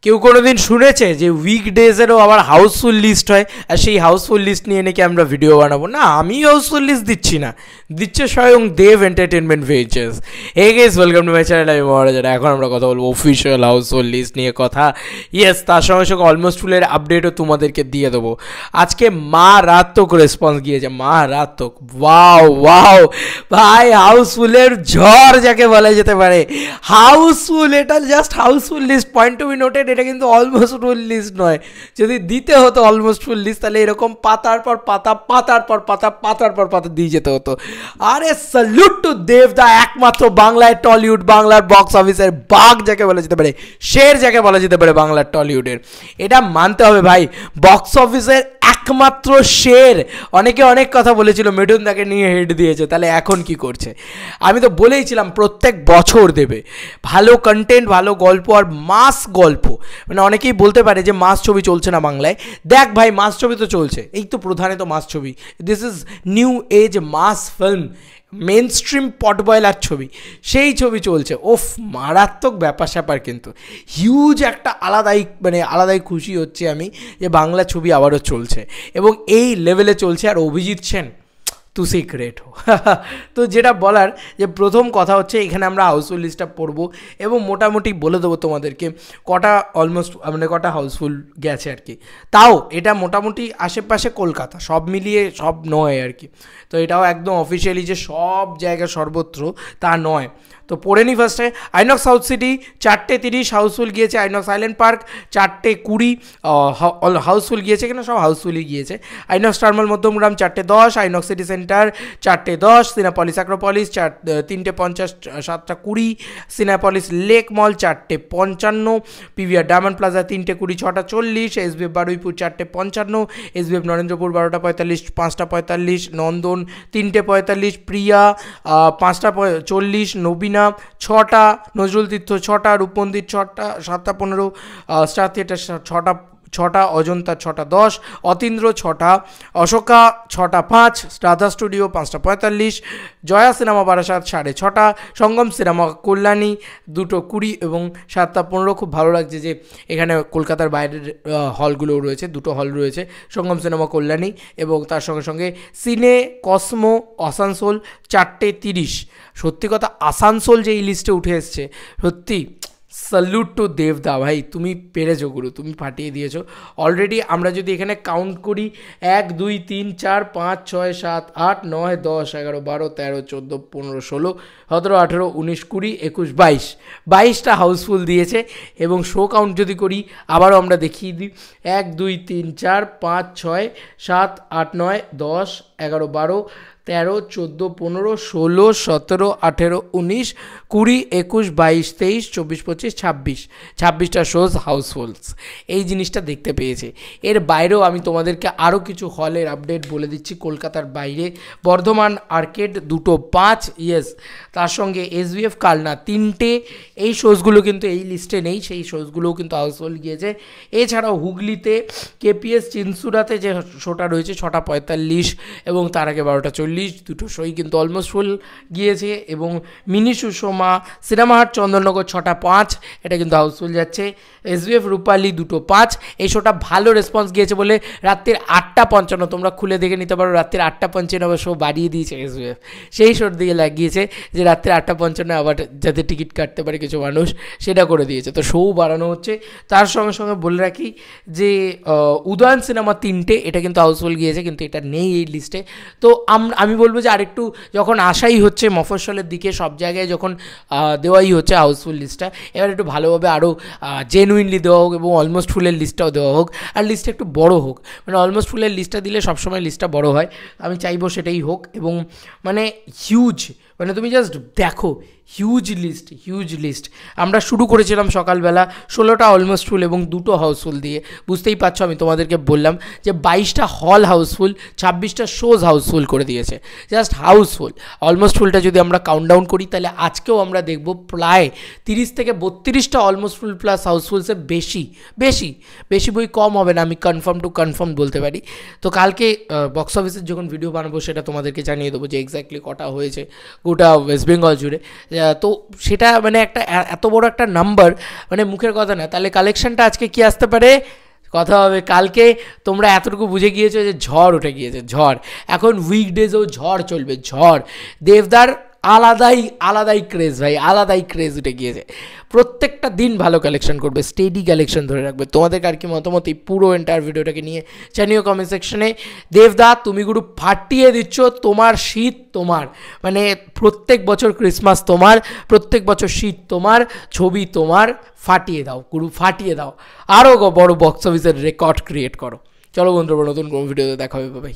কেউ কোনোদিন শুনেছে যে উইকডেজেরও আবার হাউসফুল লিস্ট হয়, আর সেই হাউসফুল লিস্ট নিয়ে নাকি আমরা ভিডিও বানাবো? না, আমি হাউসফুল লিস্ট দিচ্ছি না, দিচ্ছে স্বয়ং Dev entertainment ventures. Hey guys, welcome to my channel. আমি মহারাজারা। এখন আমরা কথা বলবো অফিসিয়াল হাউসফুল লিস্ট নিয়ে কথা। ইয়েস, তার সঙ্গে সঙ্গে অলমোস্ট ফুলের আপডেটও তোমাদেরকে দিয়ে দেবো। আজকে মারাত্মক রেসপন্স গিয়েছে, মারাত্মক। ওয়াও ওয়াও ভাই, হাউসফুলের ঝড় যাকে বলা যেতে পারে। হাউসফুল, এটা just housefull list, point to be noted. এটা কিন্তু অলমোস্ট ফুল লিস্ট নয়। যদি দিতে হতো অলমোস্ট ফুল লিস্ট, তাহলে এরকম পাতার পর পাতা, পাতার পর পাতা, পাতার পর পাতা দিয়ে যেতে হতো। আরে স্যালুট টু দেবদা, একমাত্র বাংলায় টলিউড, বাংলার বক্স অফিসের বাঘ যাকে বলা যেতে পারে, শের যাকে বলা যেতে পারে বাংলার টলিউডের। এটা মানতে হবে ভাই, বক্স অফিসের একমাত্র শের। অনেকে অনেক কথা বলেছিল, মিঠুন তাকে নিয়ে হেড দিয়েছে, তাহলে এখন কি করছে? আমি তো বলেইছিলাম প্রত্যেক বছর দেবে ভালো কন্টেন্ট, ভালো গল্প, আর মাস গল্প। মানে অনেকেই বলতে পারে যে মাস ছবি চলছে না বাংলায়। দেখ ভাই, মাস ছবি তো চলছে, এই তো প্রধানত মাস ছবি। This is new age mass film, mainstream potboiler ছবি, সেই ছবি চলছে। ওফ, মারাত্মক ব্যাপার স্যাপার, কিন্তু হিউজ একটা আলাদাই খুশি হচ্ছে আমি যে বাংলা ছবি আবারও চলছে এবং এই লেভেলে চলছে। আর অভিজিৎ সেন তু সিক্রেট হো। তো যেটা বলার, যে প্রথম কথা হচ্ছে, এখানে আমরা হাউসফুল লিস্টটা পড়বো এবং মোটামুটি বলে দেবো তোমাদেরকে কটা অলমোস্ট কটা হাউসফুল গেছে আর কি। তাও এটা মোটামুটি আশেপাশে কলকাতা, সব মিলিয়ে সব নয় আর কি। তো এটাও একদম অফিসিয়ালি যে সব জায়গা সর্বত্র তা নয়। তো পড়ে নি ফার্স্টে। আইনক্স সাউথ সিটি 4:30 হাউসফুল গিয়েছে। আইনক্স আইল্যান্ড পার্ক 4:20 হাউসফুল গিয়েছে, এখানে সব হাউসফুলই গিয়েছে। আইনক্স টার্মাল Madhyamgram 4:10, INOX city centre 4:10, Cinepolis Acropolis 3:50, 7:20, Cinepolis lake mall 4:55, PVR diamond plaza 3:20, 6:40, SBF Baruipur 4:55, SBF Narendrapur 12:45, 5:45, Nandan 3:45, Priya 5:40, Nabina 6টা, নজরুল তীর্থ 6টা, রূপমন্দির 6টা, 7:15, স্টার থিয়েটার 6টা, অজন্তা 6:10, অতীন্দ্র 6টা, অশোকা 6:05, রাধা স্টুডিও 5:45, জয়া সিনেমা বারাসাত 6:30, সঙ্গম সিনেমা কল্যাণী 2:20 এবং 7:15। খুব ভালো লাগছে যে এখানে কলকাতার বাইরের হলগুলোও রয়েছে, 2টো হল রয়েছে, সঙ্গম সিনেমা কল্যাণী এবং তার সঙ্গে সঙ্গে সিনে কসমো আসানসোল 4:30। সত্যি কথা, আসানসোল যে এই লিস্টে উঠে এসছে, সত্যি স্যালুট টু দেবদা ভাই, তুমি পেরেছো গুরু, তুমি ফাটিয়ে দিয়েছো অলরেডি। আমরা যদি এখানে কাউন্ট করি, 1 2 3 4 5 6 7 8 9 10 11 12 13 14 15 16 17 18 19 20 21 22, 22টা হাউসফুল দিয়েছে। এবং শো কাউন্ট যদি করি, আবারও আমরা দেখিয়ে দিই, 1 2 3 4 5 6 7 8 9 10 11 12 13 14 15 16 17 18 19 20 21 22 23 24 25 26, 26টা শোজ হাউসফুলস এই জিনিসটা দেখতে পেয়েছে। এর বাইরেও আমি তোমাদেরকে আরও কিছু হলের আপডেট বলে দিচ্ছি। কলকাতার বাইরে বর্ধমান আর্কেড 2:05, ইয়েস, তার সঙ্গে এসবিএফ কালনা 3টে। এই শোজগুলো কিন্তু এই লিস্টে নেই, সেই শোজগুলোও কিন্তু হাউসফুল গিয়েছে। এছাড়াও হুগলিতে কেপিএস চিনসুরাতে যে শোটা রয়েছে 6:45 এবং তার আগে 12:40, 2টো শোই কিন্তু অলমোস্ট ফুল গিয়েছে। এবং মিনি সুষমা সিনেমা হাট চন্দননগর 6:05, এটা কিন্তু হাউসফুল যাচ্ছে। এসবিএফ রূপালী 2:05, এই শোটা ভালো রেসপন্স গিয়েছে বলে রাত্রির 8:55, তোমরা খুলে দেখে নিতে পারো, রাত্রির 8:55 শো বাড়িয়ে দিয়েছে এসবিএফ, সেই শোর দিকে লাগিয়েছে যে রাত্রি 8:55 আবার যাতে টিকিট কাটতে পারে কিছু মানুষ, সেটা করে দিয়েছে। তো শো বাড়ানো হচ্ছে। তার সঙ্গে সঙ্গে বলে রাখি যে উদয়ন সিনেমা 3টে, এটা কিন্তু হাউসফুল গিয়েছে, কিন্তু এটা নেই এই লিস্টে। তো আমি বলবো যে আরেকটু যখন আশাই হচ্ছে মফস্বলের দিকে, সব জায়গায় যখন দেওয়াই হচ্ছে হাউসফুল লিস্টটা, এবার একটু ভালোভাবে আরও জেনুইনলি দেওয়া হোক এবং অলমোস্ট ফুলের লিস্টটাও দেওয়া হোক, আর লিস্টটা একটু বড়ো হোক। মানে অলমোস্ট ফুলের লিস্টটা দিলে সবসময় লিস্টটা বড়ো হয়, আমি চাইবো সেটাই হোক। এবং মানে হিউজ, মানে তুমি জাস্ট দেখো, হিউজ লিস্ট। আমরা শুরু করেছিলাম সকালবেলা 16টা অলমোস্ট ফুল এবং 2টো হাউসফুল দিয়ে। বুঝতেই পারছো, আমি তোমাদেরকে বললাম যে 22টা হল হাউসফুল, 26টা শোজ হাউসফুল করে দিয়েছে, জাস্ট হাউসফুল। অলমোস্ট ফুলটা যদি আমরা কাউন্টডাউন করি, তাহলে আজকেও আমরা দেখব প্রায় 30 থেকে 32টা অলমোস্ট ফুল প্লাস হাউসফুলসে বেশি বই কম হবে না, আমি কনফার্ম বলতে পারি। তো কালকে বক্স অফিসের যখন ভিডিও বানাবো, সেটা তোমাদেরকে জানিয়ে দেবো যে এক্স্যাক্টলি কটা হয়েছে গোটা ওয়েস্ট বেঙ্গল জুড়ে, তো সেটা মানে একটা এত বড় একটা নাম্বার, মানে মুখের কথা না। তাহলে কালেকশনটা আজকে কি আসতে পারে, কথা হবে কালকে। তোমরা এতটুকু বুঝে গিয়েছো যে ঝড় উঠে গিয়েছে, ঝড়। এখন উইকডেজেও ঝড় চলবে, ঝড়। দেবদার আলাদাই ক্রেজ ভাই, আলাদাই ক্রেজ উঠে গিয়েছে। প্রত্যেকটা দিন ভালো কালেকশন করবে, স্টেডি কালেকশন ধরে রাখবে। তোমাদের আর কি মতামত এই পুরো এন্টায়ার ভিডিওটাকে নিয়ে জানিও কমেন্ট সেকশনে। দেবদা তুমি গুরু ফাটিয়ে দিচ্ছ, তোমার শীত তোমার, মানে প্রত্যেক বছর ক্রিসমাস তোমার, প্রত্যেক বছর শীত তোমার, ছবি তোমার, ফাটিয়ে দাও গুরু, ফাটিয়ে দাও। আরও বড় বক্স অফিসের রেকর্ড ক্রিয়েট করো। চলো বন্ধুরা, নতুন কোনো ভিডিওতে দেখা হবে, ভাই।